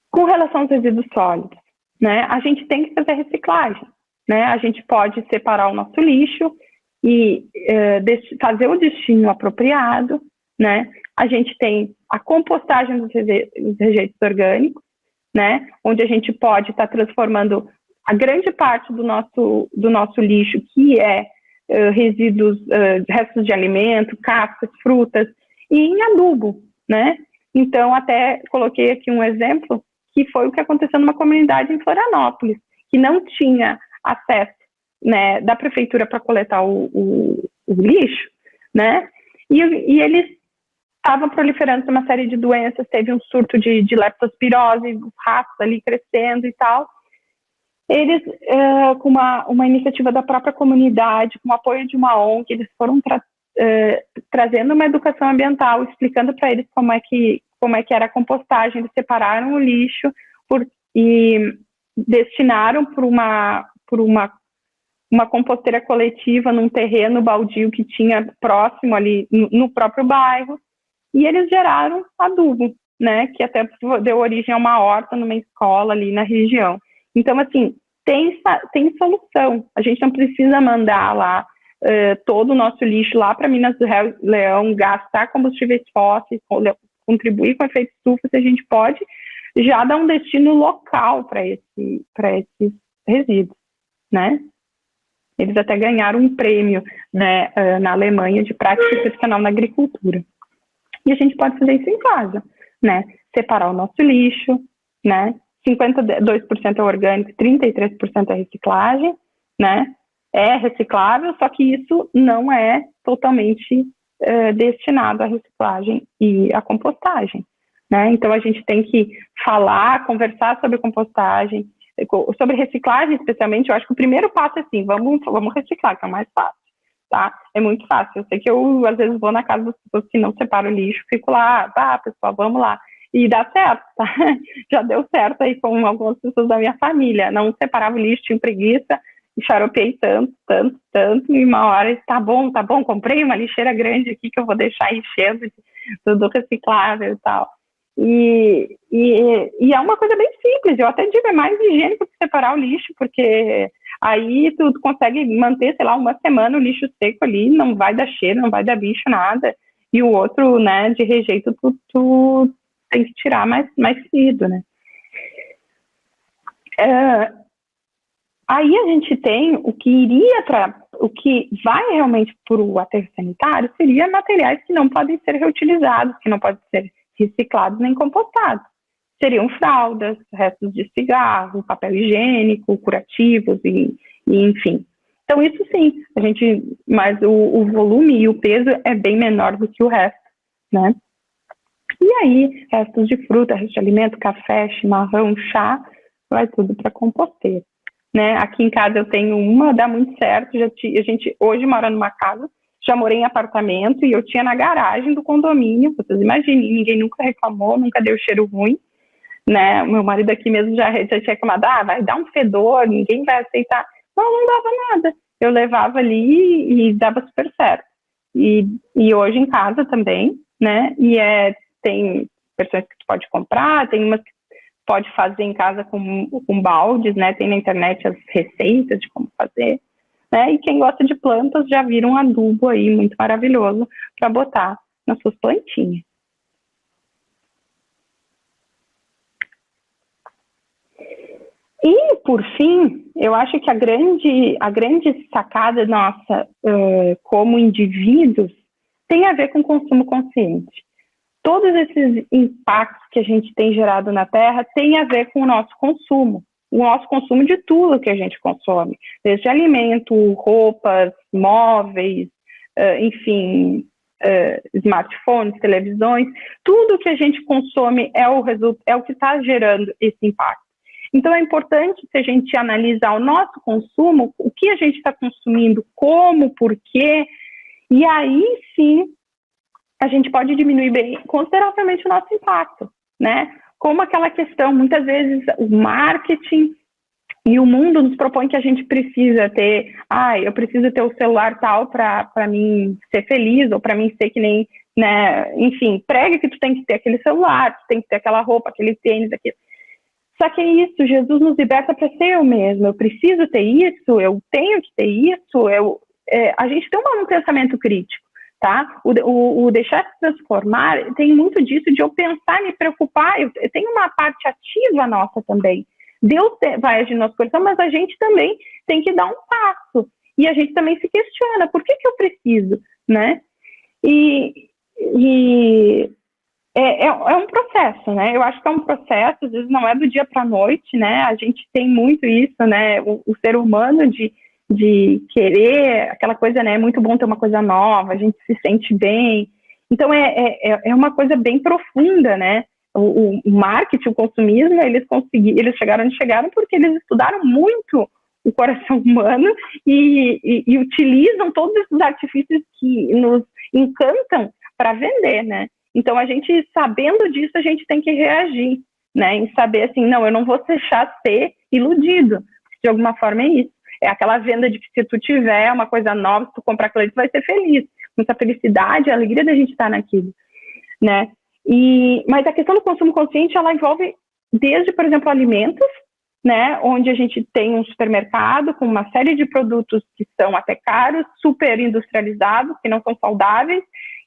Com relação aos resíduos sólidos, né, a gente tem que fazer reciclagem. Né? A gente pode separar o nosso lixo e fazer o destino apropriado. Né? A gente tem a compostagem dos rejeitos orgânicos, né? Onde a gente pode estar transformando a grande parte do nosso lixo, que é resíduos, restos de alimento, cascas, frutas, e em adubo. Né? Então, até coloquei aqui um exemplo, que foi o que aconteceu numa comunidade em Florianópolis, que não tinha acesso, né, da prefeitura para coletar o lixo, né, e eles estavam proliferando uma série de doenças, teve um surto de leptospirose, ratos ali crescendo e tal. Eles, com uma iniciativa da própria comunidade, com o apoio de uma ONG, eles foram trazendo uma educação ambiental, explicando para eles como é que era a compostagem. Eles separaram o lixo e destinaram por uma composteira coletiva num terreno baldio que tinha próximo ali no próprio bairro, e eles geraram adubo, né, que até deu origem a uma horta numa escola ali na região. Então, assim, tem solução. A gente não precisa mandar lá todo o nosso lixo lá para Minas do Leão, gastar combustíveis fósseis, contribuir com efeito estufa. Se a gente pode já dar um destino local para esses resíduos, né? Eles até ganharam um prêmio, né, na Alemanha de prática excepcional na agricultura. E a gente pode fazer isso em casa, né? Separar o nosso lixo, né? 52% é orgânico, 33% é reciclagem, né? É reciclável, só que isso não é totalmente destinado à reciclagem e à compostagem, né? Então a gente tem que conversar sobre compostagem, sobre reciclagem especialmente. Eu acho que o primeiro passo é assim, vamos reciclar, que é o mais fácil, tá? É muito fácil. Eu sei que eu, às vezes, vou na casa das pessoas que não separam o lixo, fico lá, pessoal, vamos lá. E dá certo, tá? Já deu certo aí com algumas pessoas da minha família. Não separava o lixo, tinha preguiça, e xaropeei tanto, e uma hora, tá bom, comprei uma lixeira grande aqui que eu vou deixar enchendo do reciclável e tal. E é uma coisa bem simples. Eu até digo, é mais higiênico que separar o lixo, porque aí tu consegue manter, sei lá, uma semana o lixo seco ali, não vai dar cheiro, não vai dar bicho, nada. E o outro, né, de rejeito, tu tem que tirar mais cedo, né? Aí a gente tem o que vai realmente para o aterro sanitário seria materiais que não podem ser reutilizados, que não podem ser reciclados nem compostados. Seriam fraldas, restos de cigarro, papel higiênico, curativos e enfim. Então isso sim, mas o volume e o peso é bem menor do que o resto, né? E aí, restos de fruta, restos de alimento, café, chimarrão, chá, vai tudo para composteira. Né? Aqui em casa eu tenho dá muito certo. A gente hoje mora numa casa, já morei em apartamento e eu tinha na garagem do condomínio. Vocês imaginem, ninguém nunca reclamou, nunca deu cheiro ruim, né? Meu marido aqui mesmo já tinha reclamado, vai dar um fedor, ninguém vai aceitar. Não dava nada. Eu levava ali e dava super certo. E hoje em casa também, né? E tem versões que tu pode comprar, tem umas que pode fazer em casa com baldes, né? Tem na internet as receitas de como fazer, né? E quem gosta de plantas já vira um adubo aí muito maravilhoso para botar nas suas plantinhas. E, por fim, eu acho que a grande sacada nossa como indivíduos tem a ver com o consumo consciente. Todos esses impactos que a gente tem gerado na Terra têm a ver com o nosso consumo de tudo que a gente consome, desde alimento, roupas, móveis, enfim, smartphones, televisões, tudo que a gente consome é o que está gerando esse impacto. Então é importante, se a gente analisar o nosso consumo, o que a gente está consumindo, como, por quê, e aí sim a gente pode diminuir consideravelmente o nosso impacto, né? Como aquela questão, muitas vezes o marketing E o mundo nos propõe que a gente precisa ter, eu preciso ter o celular tal para mim ser feliz, ou para mim ser que nem, né, enfim, prega que tu tem que ter aquele celular, tu tem que ter aquela roupa, aquele tênis, aquilo. Só que é isso, Jesus nos liberta para ser eu mesmo, eu preciso ter isso, eu tenho que ter isso, a gente tem um pensamento crítico, tá? O deixar se transformar tem muito disso de eu pensar, me preocupar, eu tenho uma parte ativa nossa também. Deus vai agir no nosso coração, mas a gente também tem que dar um passo. E a gente também se questiona, por que eu preciso, né? E é um processo, né? Eu acho que é um processo, às vezes não é do dia para a noite, né? A gente tem muito isso, né? O ser humano de querer aquela coisa, né? É muito bom ter uma coisa nova, a gente se sente bem. Então, é uma coisa bem profunda, né? O marketing, o consumismo, eles chegaram porque eles estudaram muito o coração humano e utilizam todos esses artifícios que nos encantam para vender, né? Então, a gente, sabendo disso, a gente tem que reagir, né? Em saber assim, não, eu não vou deixar ser iludido. De alguma forma é isso. É aquela venda de que se tu tiver uma coisa nova, se tu comprar aquilo, tu vai ser feliz. Muita felicidade, a alegria da gente estar naquilo, né? Mas a questão do consumo consciente, ela envolve desde, por exemplo, alimentos, né, onde a gente tem um supermercado com uma série de produtos que são até caros, super industrializados, que não são saudáveis,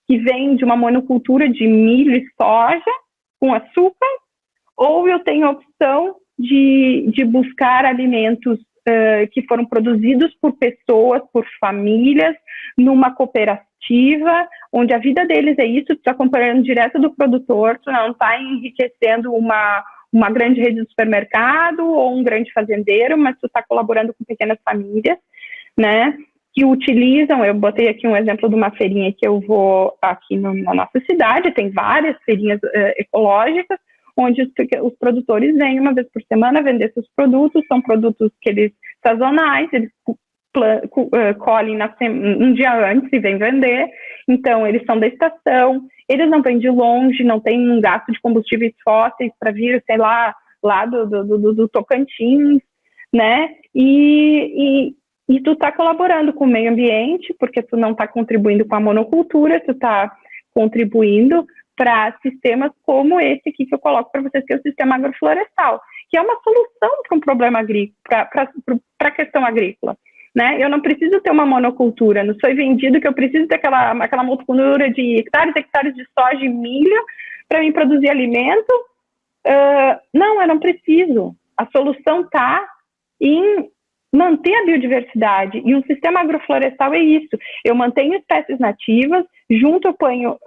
que vêm de uma monocultura de milho e soja com açúcar, ou eu tenho a opção de buscar alimentos que foram produzidos por pessoas, por famílias, numa cooperativa, onde a vida deles é isso, tu está comprando direto do produtor, tu não está enriquecendo uma grande rede de supermercado ou um grande fazendeiro, mas tu está colaborando com pequenas famílias, né, que utilizam, eu botei aqui um exemplo de uma feirinha que eu vou aqui na nossa cidade, tem várias feirinhas ecológicas, onde os produtores vêm uma vez por semana vender seus produtos, são produtos que eles sazonais, eles colhem um dia antes e vêm vender, então eles são da estação, eles não vêm de longe, não tem um gasto de combustíveis fósseis para vir, sei lá do Tocantins, né, e tu está colaborando com o meio ambiente, porque tu não está contribuindo com a monocultura, tu está contribuindo para sistemas como esse aqui que eu coloco para vocês, que é o sistema agroflorestal, que é uma solução para um problema agrícola, para a questão agrícola, né? Eu não preciso ter uma monocultura, não foi vendido que eu preciso ter aquela monocultura de hectares e hectares de soja e milho para mim produzir alimento. Não, eu não preciso. A solução está em manter a biodiversidade, e o sistema agroflorestal é isso. Eu mantenho espécies nativas, junto eu ponho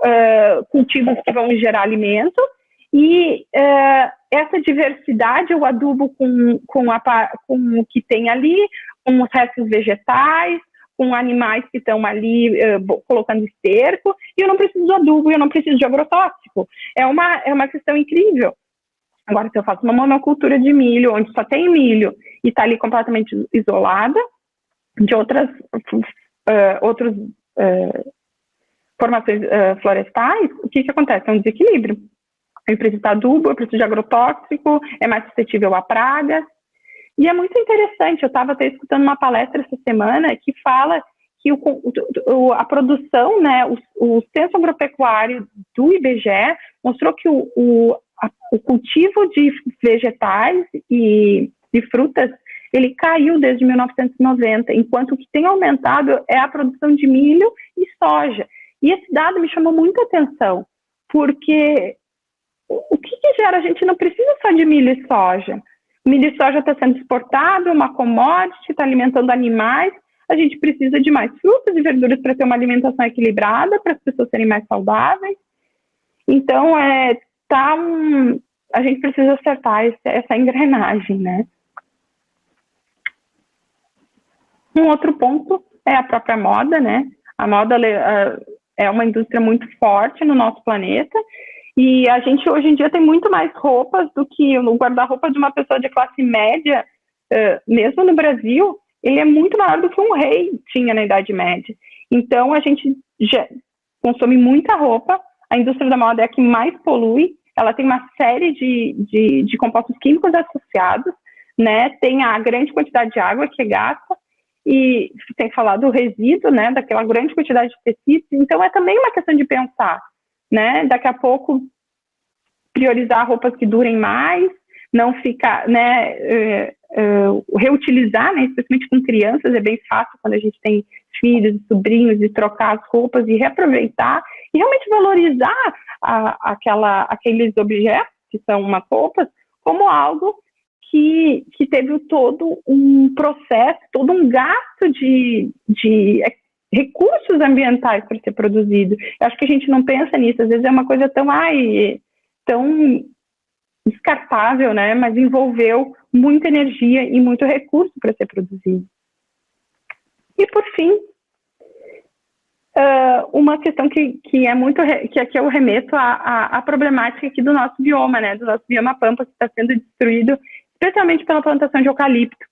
cultivos que vão gerar alimento, e essa diversidade eu adubo com o que tem ali, com os restos vegetais, com animais que estão ali colocando esterco, e eu não preciso de adubo, eu não preciso de agrotóxico. É uma questão incrível. Agora, se eu faço uma monocultura de milho, onde só tem milho, e está ali completamente isolada de outras formações florestais, o que acontece? É um desequilíbrio. Eu preciso de adubo, eu preciso de agrotóxico, é mais suscetível a pragas. E é muito interessante, eu estava até escutando uma palestra essa semana que fala que a produção, né, o censo agropecuário do IBGE mostrou que o cultivo de vegetais e frutas, ele caiu desde 1990, enquanto o que tem aumentado é a produção de milho e soja. E esse dado me chamou muita atenção, porque o que gera? A gente não precisa só de milho e soja. Milho e soja está sendo exportado, uma commodity, está alimentando animais. A gente precisa de mais frutas e verduras para ter uma alimentação equilibrada, para as pessoas serem mais saudáveis. Então, a gente precisa acertar essa engrenagem, né? Um outro ponto é a própria moda, né? A moda é uma indústria muito forte no nosso planeta, e a gente hoje em dia tem muito mais roupas do que o guarda-roupa de uma pessoa de classe média, mesmo no Brasil, ele é muito maior do que um rei tinha na Idade Média. Então, a gente já consome muita roupa, a indústria da moda é a que mais polui, ela tem uma série de compostos químicos associados, né? Tem a grande quantidade de água que é gasta, e tem que falar do resíduo, né? Daquela grande quantidade de tecidos. Então, é também uma questão de pensar, né? Daqui a pouco, priorizar roupas que durem mais, não ficar, né? Reutilizar, né? Especialmente com crianças, é bem fácil quando a gente tem filhos e sobrinhos, e trocar as roupas e reaproveitar, e realmente valorizar aqueles objetos, que são umas roupas, como algo que teve todo um processo, todo um gasto de recursos ambientais para ser produzido. Eu acho que a gente não pensa nisso, às vezes é uma coisa tão descartável, né? Mas envolveu muita energia e muito recurso para ser produzido. E, por fim, uma questão que aqui eu remeto à problemática aqui do nosso bioma, né? Do nosso bioma pampa, que está sendo destruído, especialmente pela plantação de eucalipto.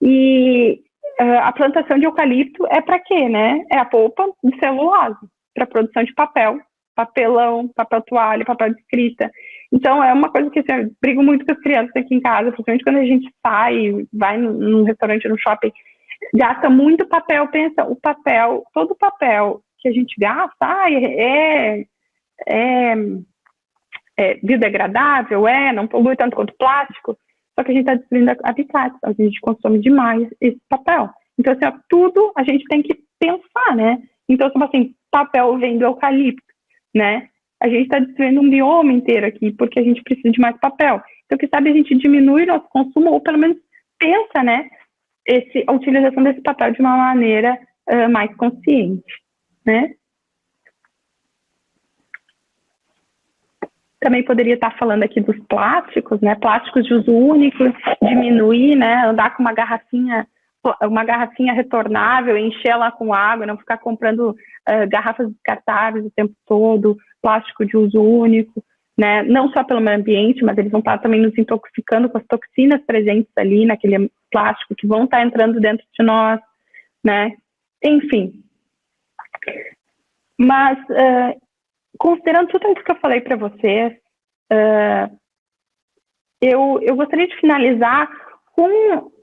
E a plantação de eucalipto é para quê, né? É a polpa de celulose, para a produção de papel, papelão, papel toalha, papel de escrita. Então, é uma coisa que assim, eu brigo muito com as crianças aqui em casa, principalmente quando a gente sai, vai num restaurante, no shopping, gasta muito papel. Pensa, todo o papel que a gente gasta é biodegradável, não polui tanto quanto plástico, só que a gente está destruindo habitats, a gente consome demais esse papel. Então, assim, tudo a gente tem que pensar, né? Então, assim, papel vem do eucalipto, né? A gente está destruindo um bioma inteiro aqui, porque a gente precisa de mais papel. Então, quem sabe a gente diminui nosso consumo, ou pelo menos pensa, né? A utilização desse papel de uma maneira mais consciente, né? Também poderia estar falando aqui dos plásticos, né? Plásticos de uso único, diminuir, né? Andar com uma garrafinha retornável, encher ela com água, não ficar comprando garrafas descartáveis o tempo todo, plástico de uso único, né? Não só pelo meio ambiente, mas eles vão estar também nos intoxicando com as toxinas presentes ali naquele plástico que vão estar entrando dentro de nós, né? Enfim. Mas, considerando tudo isso que eu falei para vocês, eu gostaria de finalizar com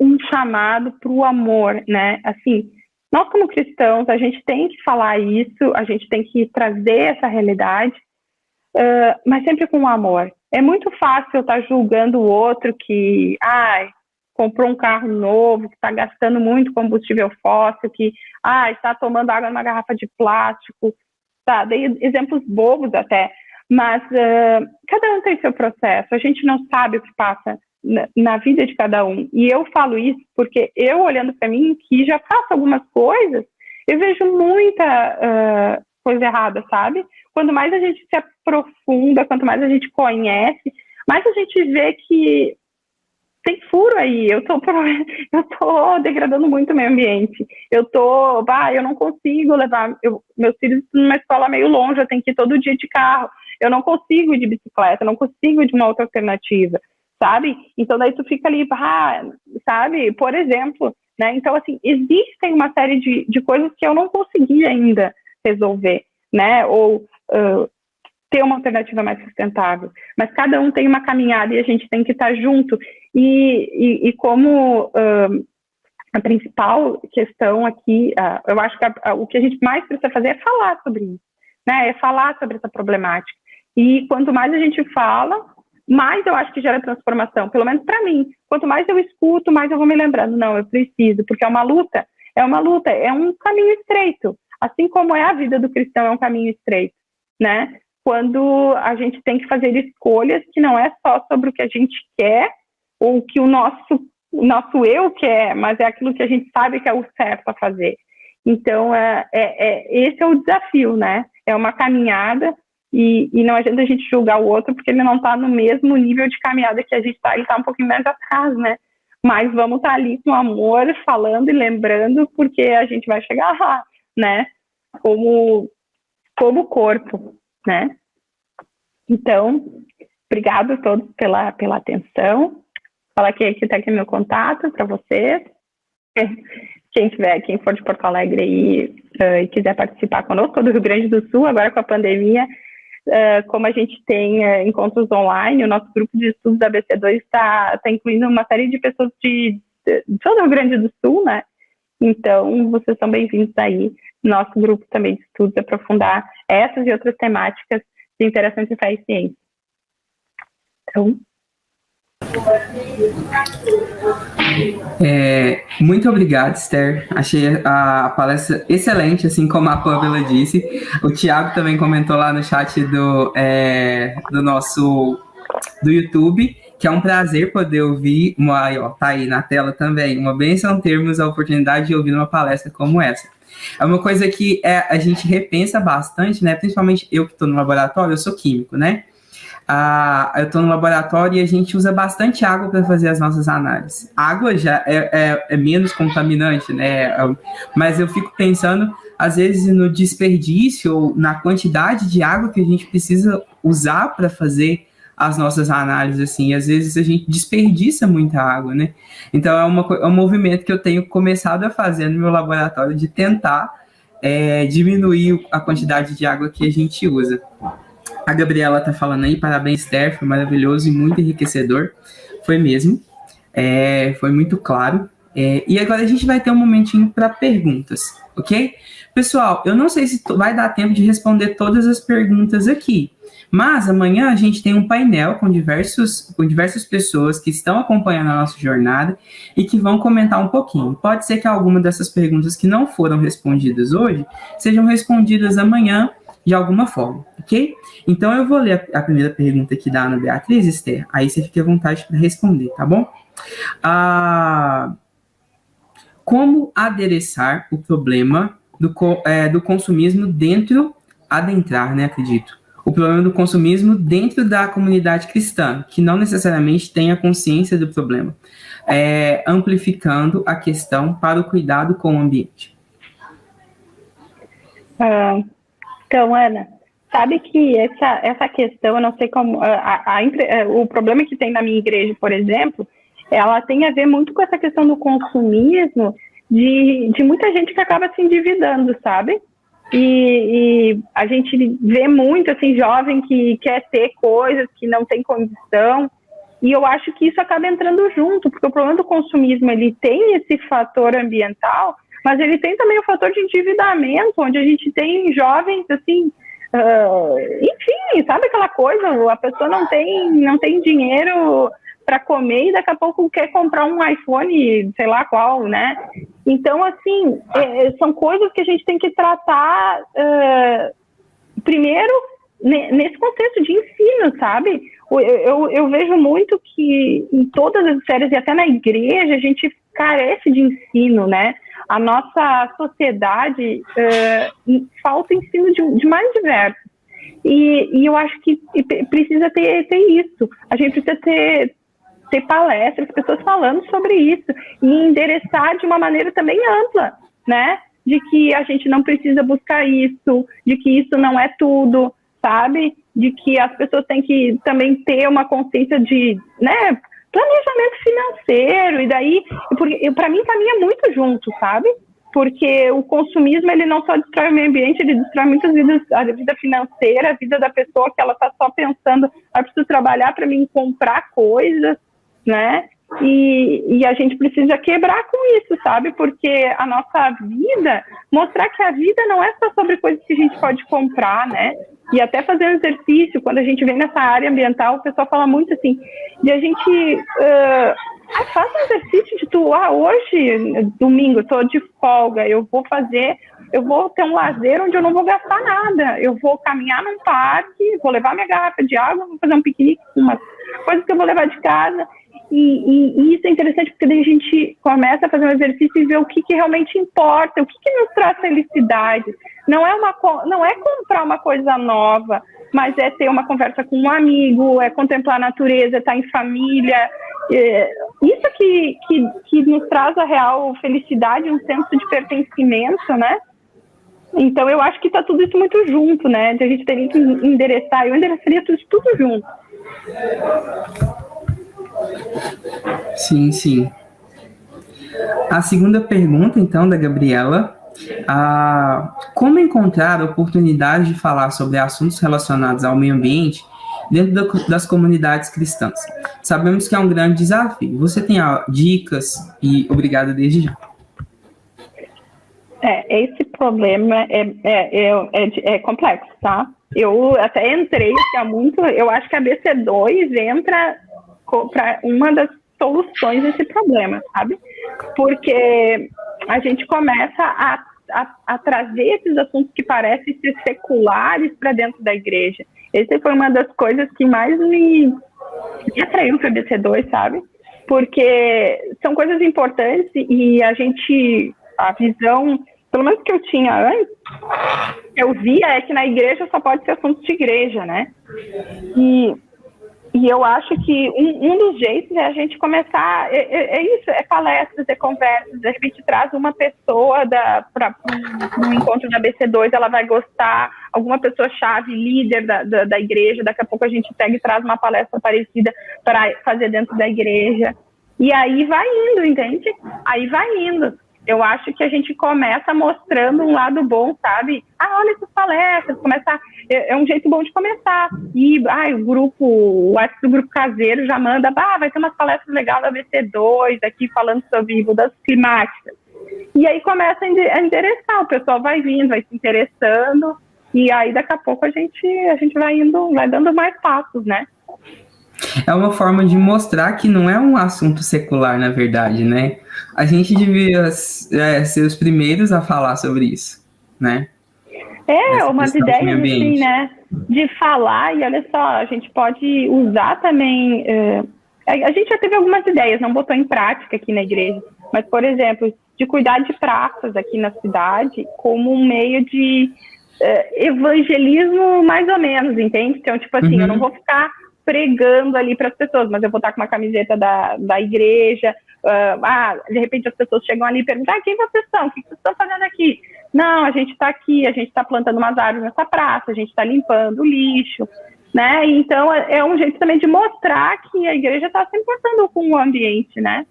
um chamado para o amor, né? Assim, nós como cristãos, a gente tem que falar isso, a gente tem que trazer essa realidade, mas sempre com amor. É muito fácil eu estar julgando o outro que, comprou um carro novo, que está gastando muito combustível fóssil, que, está tomando água numa garrafa de plástico, tá? Dei exemplos bobos até, mas cada um tem seu processo, a gente não sabe o que passa na vida de cada um, e eu falo isso porque eu, olhando para mim, que já faço algumas coisas, eu vejo muita coisa errada, sabe? Quanto mais a gente se aprofunda, quanto mais a gente conhece, mais a gente vê que tem furo aí. Eu tô degradando muito o meio ambiente. Eu não consigo levar meus filhos numa escola meio longe, eu tenho que ir todo dia de carro. Eu não consigo ir de bicicleta, eu não consigo ir de uma outra alternativa, sabe? Então, daí tu fica ali, sabe? Por exemplo, né? Então, assim, existem uma série de coisas que eu não consegui ainda resolver, né? Ou ter uma alternativa mais sustentável. Mas cada um tem uma caminhada e a gente tem que estar junto. E como a principal questão aqui, eu acho que o que a gente mais precisa fazer é falar sobre isso, né? É falar sobre essa problemática. E quanto mais a gente fala, mais eu acho que gera transformação, pelo menos para mim. Quanto mais eu escuto, mais eu vou me lembrando, não, eu preciso, porque é uma luta, é um caminho estreito, assim como é a vida do cristão, é um caminho estreito, né? Quando a gente tem que fazer escolhas que não é só sobre o que a gente quer, ou o que o nosso eu quer, mas é aquilo que a gente sabe que é o certo a fazer. Então, esse é o desafio, né? É uma caminhada, e não adianta a gente julgar o outro porque ele não está no mesmo nível de caminhada que a gente está, ele está um pouquinho mais atrás, né? Mas vamos estar ali com amor, falando e lembrando, porque a gente vai chegar lá, né? Como corpo, né? Então, obrigado a todos pela atenção. Fala que está aqui meu contato para vocês. Quem for de Porto Alegre aí, e quiser participar conosco, do Rio Grande do Sul, agora com a pandemia, como a gente tem encontros online, o nosso grupo de estudos da BC2 está incluindo uma série de pessoas de todo o Rio Grande do Sul, né? Então, vocês são bem-vindos aí, nosso grupo também de estudos, aprofundar essas e outras temáticas de interação entre fé e ciência. Então... Muito obrigado, Esther. Achei a palestra excelente, assim como a Pamela disse. O Thiago também comentou lá no chat do YouTube, que é um prazer poder ouvir, tá aí na tela também, uma bênção termos a oportunidade de ouvir uma palestra como essa. É uma coisa que a gente repensa bastante, né? Principalmente eu que estou no laboratório, eu sou químico, né? Eu estou no laboratório e a gente usa bastante água para fazer as nossas análises. Água já é menos contaminante, né? Mas eu fico pensando, às vezes, no desperdício ou na quantidade de água que a gente precisa usar para fazer as nossas análises, assim. Às vezes a gente desperdiça muita água, né? Então é um movimento que eu tenho começado a fazer no meu laboratório de tentar diminuir a quantidade de água que a gente usa. A Gabriela tá falando aí, parabéns, Esther, foi maravilhoso e muito enriquecedor. Foi mesmo, foi muito claro. E agora a gente vai ter um momentinho para perguntas, ok? Pessoal, eu não sei se vai dar tempo de responder todas as perguntas aqui, mas amanhã a gente tem um painel com diversas pessoas que estão acompanhando a nossa jornada e que vão comentar um pouquinho. Pode ser que alguma dessas perguntas que não foram respondidas hoje sejam respondidas amanhã de alguma forma, ok? Então, eu vou ler a primeira pergunta aqui da Ana Beatriz, Esther, aí você fica à vontade para responder, tá bom? Como adereçar o problema do consumismo adentrar, né, acredito. O problema do consumismo dentro da comunidade cristã, que não necessariamente tem a consciência do problema, amplificando a questão para o cuidado com o ambiente. Então, Ana, sabe que essa questão, eu não sei como... o problema que tem na minha igreja, por exemplo, ela tem a ver muito com essa questão do consumismo, de muita gente que acaba se endividando, sabe? E a gente vê muito, assim, jovem que quer ter coisas que não tem condição, e eu acho que isso acaba entrando junto, porque o problema do consumismo, ele tem esse fator ambiental, mas ele tem também o fator de endividamento, onde a gente tem jovens, assim, enfim, sabe aquela coisa, a pessoa não tem dinheiro para comer e daqui a pouco quer comprar um iPhone, sei lá qual, né? Então, assim, são coisas que a gente tem que tratar primeiro nesse contexto de ensino, sabe? Eu vejo muito que em todas as esferas e até na igreja a gente carece de ensino, né? A nossa sociedade falta ensino de mais diversos. E eu acho que precisa ter isso. A gente precisa ter palestras, pessoas falando sobre isso e endereçar de uma maneira também ampla, né? De que a gente não precisa buscar isso, de que isso não é tudo, sabe? De que as pessoas têm que também ter uma consciência de, né, planejamento financeiro, e daí, para mim, caminha muito junto, sabe? Porque o consumismo, ele não só destrói o meio ambiente, ele destrói muitas vidas, a vida financeira, a vida da pessoa, que ela está só pensando, eu preciso trabalhar para mim comprar coisas, né? E a gente precisa quebrar com isso, sabe? Porque a nossa vida, mostrar que a vida não é só sobre coisas que a gente pode comprar, né? E até fazer um exercício, quando a gente vem nessa área ambiental, o pessoal fala muito assim, de a gente... faça um exercício de hoje, domingo, eu tô de folga, eu vou ter um lazer onde eu não vou gastar nada, eu vou caminhar num parque, vou levar minha garrafa de água, vou fazer um piquenique com umas coisas que eu vou levar de casa, e isso é interessante porque daí a gente começa a fazer um exercício e ver o que realmente importa, o que nos traz felicidade. Não é comprar uma coisa nova, mas é ter uma conversa com um amigo, é contemplar a natureza, estar em família. Isso que nos traz a real felicidade, um senso de pertencimento, né? Então, eu acho que está tudo isso muito junto, né? A gente teria que endereçar, eu endereçaria tudo junto. Sim, sim. A segunda pergunta, então, da Gabriela, Como encontrar oportunidade de falar sobre assuntos relacionados ao meio ambiente dentro das comunidades cristãs? Sabemos que é um grande desafio. Você tem dicas? E obrigado desde já. Esse problema é complexo, tá? Eu até entrei há muito, eu acho que a BC2 entra para uma das soluções desse problema, sabe? Porque a gente começa a trazer esses assuntos que parecem ser seculares para dentro da igreja. Essa foi uma das coisas que mais me atraiu para a BC2, sabe? Porque são coisas importantes e a visão, pelo menos que eu tinha antes, eu via é que na igreja só pode ser assunto de igreja, né? E eu acho que um dos jeitos é a gente começar, isso, palestras, conversas, de repente traz uma pessoa para um encontro da BC2, ela vai gostar, alguma pessoa chave, líder da igreja, daqui a pouco a gente pega e traz uma palestra parecida para fazer dentro da igreja, e aí vai indo, entende? Aí vai indo. Eu acho que a gente começa mostrando um lado bom, sabe? Olha essas palestras, é um jeito bom de começar. E o WhatsApp do grupo caseiro já manda, vai ter umas palestras legais da BC2 aqui falando sobre mudanças climáticas. E aí começa a interessar, o pessoal vai vindo, vai se interessando, e aí daqui a pouco a gente vai dando mais passos, né? É uma forma de mostrar que não é um assunto secular, na verdade, né? A gente devia ser os primeiros a falar sobre isso, né? Umas ideias assim, né? De falar, e olha só, a gente pode usar também... a gente já teve algumas ideias, não botou em prática aqui na igreja, mas, por exemplo, de cuidar de praças aqui na cidade como um meio de evangelismo mais ou menos, entende? Então, tipo assim, eu não vou ficar pregando ali para as pessoas, mas eu vou estar com uma camiseta da igreja, de repente as pessoas chegam ali e perguntam, quem vocês são? O que vocês estão fazendo aqui? Não, a gente está aqui, a gente está plantando umas árvores nessa praça, a gente está limpando o lixo, né? Então, é um jeito também de mostrar que a igreja está se importando com o ambiente, né?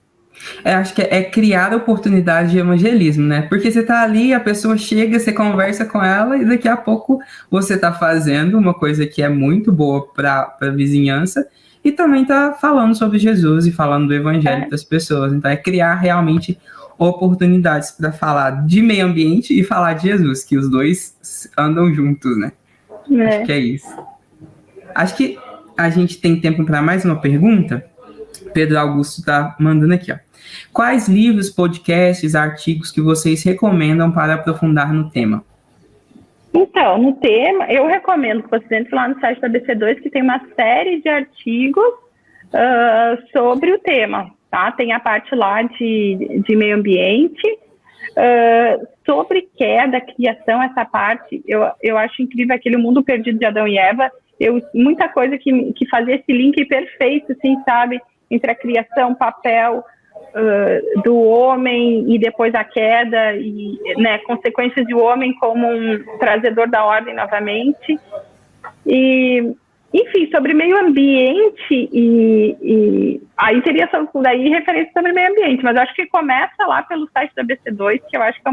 Acho que é criar a oportunidade de evangelismo, né? Porque você tá ali, a pessoa chega, você conversa com ela e daqui a pouco você tá fazendo uma coisa que é muito boa para a vizinhança e também tá falando sobre Jesus e falando do evangelho para as pessoas. Então, é criar realmente oportunidades para falar de meio ambiente e falar de Jesus, que os dois andam juntos, né? Acho que é isso. Acho que a gente tem tempo para mais uma pergunta. Pedro Augusto tá mandando aqui, ó. Quais livros, podcasts, artigos que vocês recomendam para aprofundar no tema? Então, no tema, eu recomendo que você entre lá no site da BC2, que tem uma série de artigos sobre o tema, tá? Tem a parte lá de meio ambiente, sobre queda, criação, essa parte, eu acho incrível aquele mundo perdido de Adão e Eva, muita coisa que fazia esse link perfeito, assim, sabe? Entre a criação, papel do homem e depois a queda e, né, consequências do homem como um trazedor da ordem novamente e, enfim, sobre meio ambiente e aí teria daí referência sobre meio ambiente, mas eu acho que começa lá pelo site da BC2, que eu acho que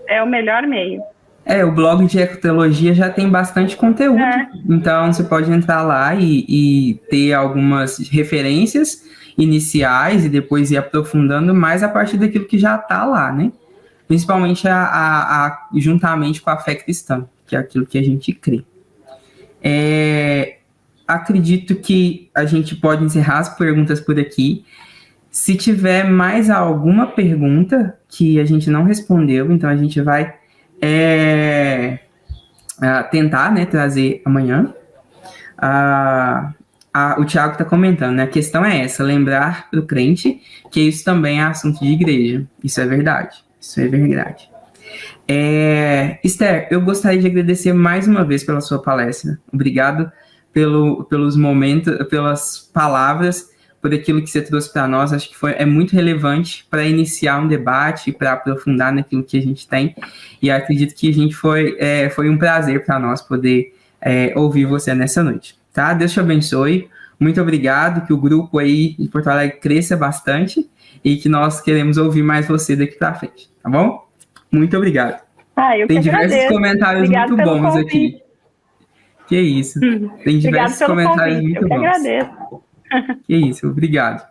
é o melhor meio. O blog de ecoteologia já tem bastante conteúdo, então você pode entrar lá e ter algumas referências iniciais e depois ir aprofundando mais a partir daquilo que já está lá, né? Principalmente juntamente com a fé cristã, que é aquilo que a gente crê. Acredito que a gente pode encerrar as perguntas por aqui. Se tiver mais alguma pergunta que a gente não respondeu, então a gente vai tentar, né, trazer amanhã. O Thiago está comentando, né? A questão é essa, lembrar para o crente que isso também é assunto de igreja. Isso é verdade. Esther, eu gostaria de agradecer mais uma vez pela sua palestra. Obrigado pelos momentos, pelas palavras, por aquilo que você trouxe para nós. Acho que é muito relevante para iniciar um debate, para aprofundar naquilo que a gente tem. E acredito que foi um prazer para nós poder ouvir você nessa noite. Tá? Deus te abençoe. Muito obrigado. Que o grupo aí de Porto Alegre cresça bastante e que nós queremos ouvir mais você daqui para frente. Tá bom? Muito obrigado. Eu Tem que diversos agradeço. comentários Obrigada muito pelo bons convite. aqui. Que isso. Tem Obrigada diversos pelo comentários convite. muito Eu que bons. agradeço. Que isso, obrigado.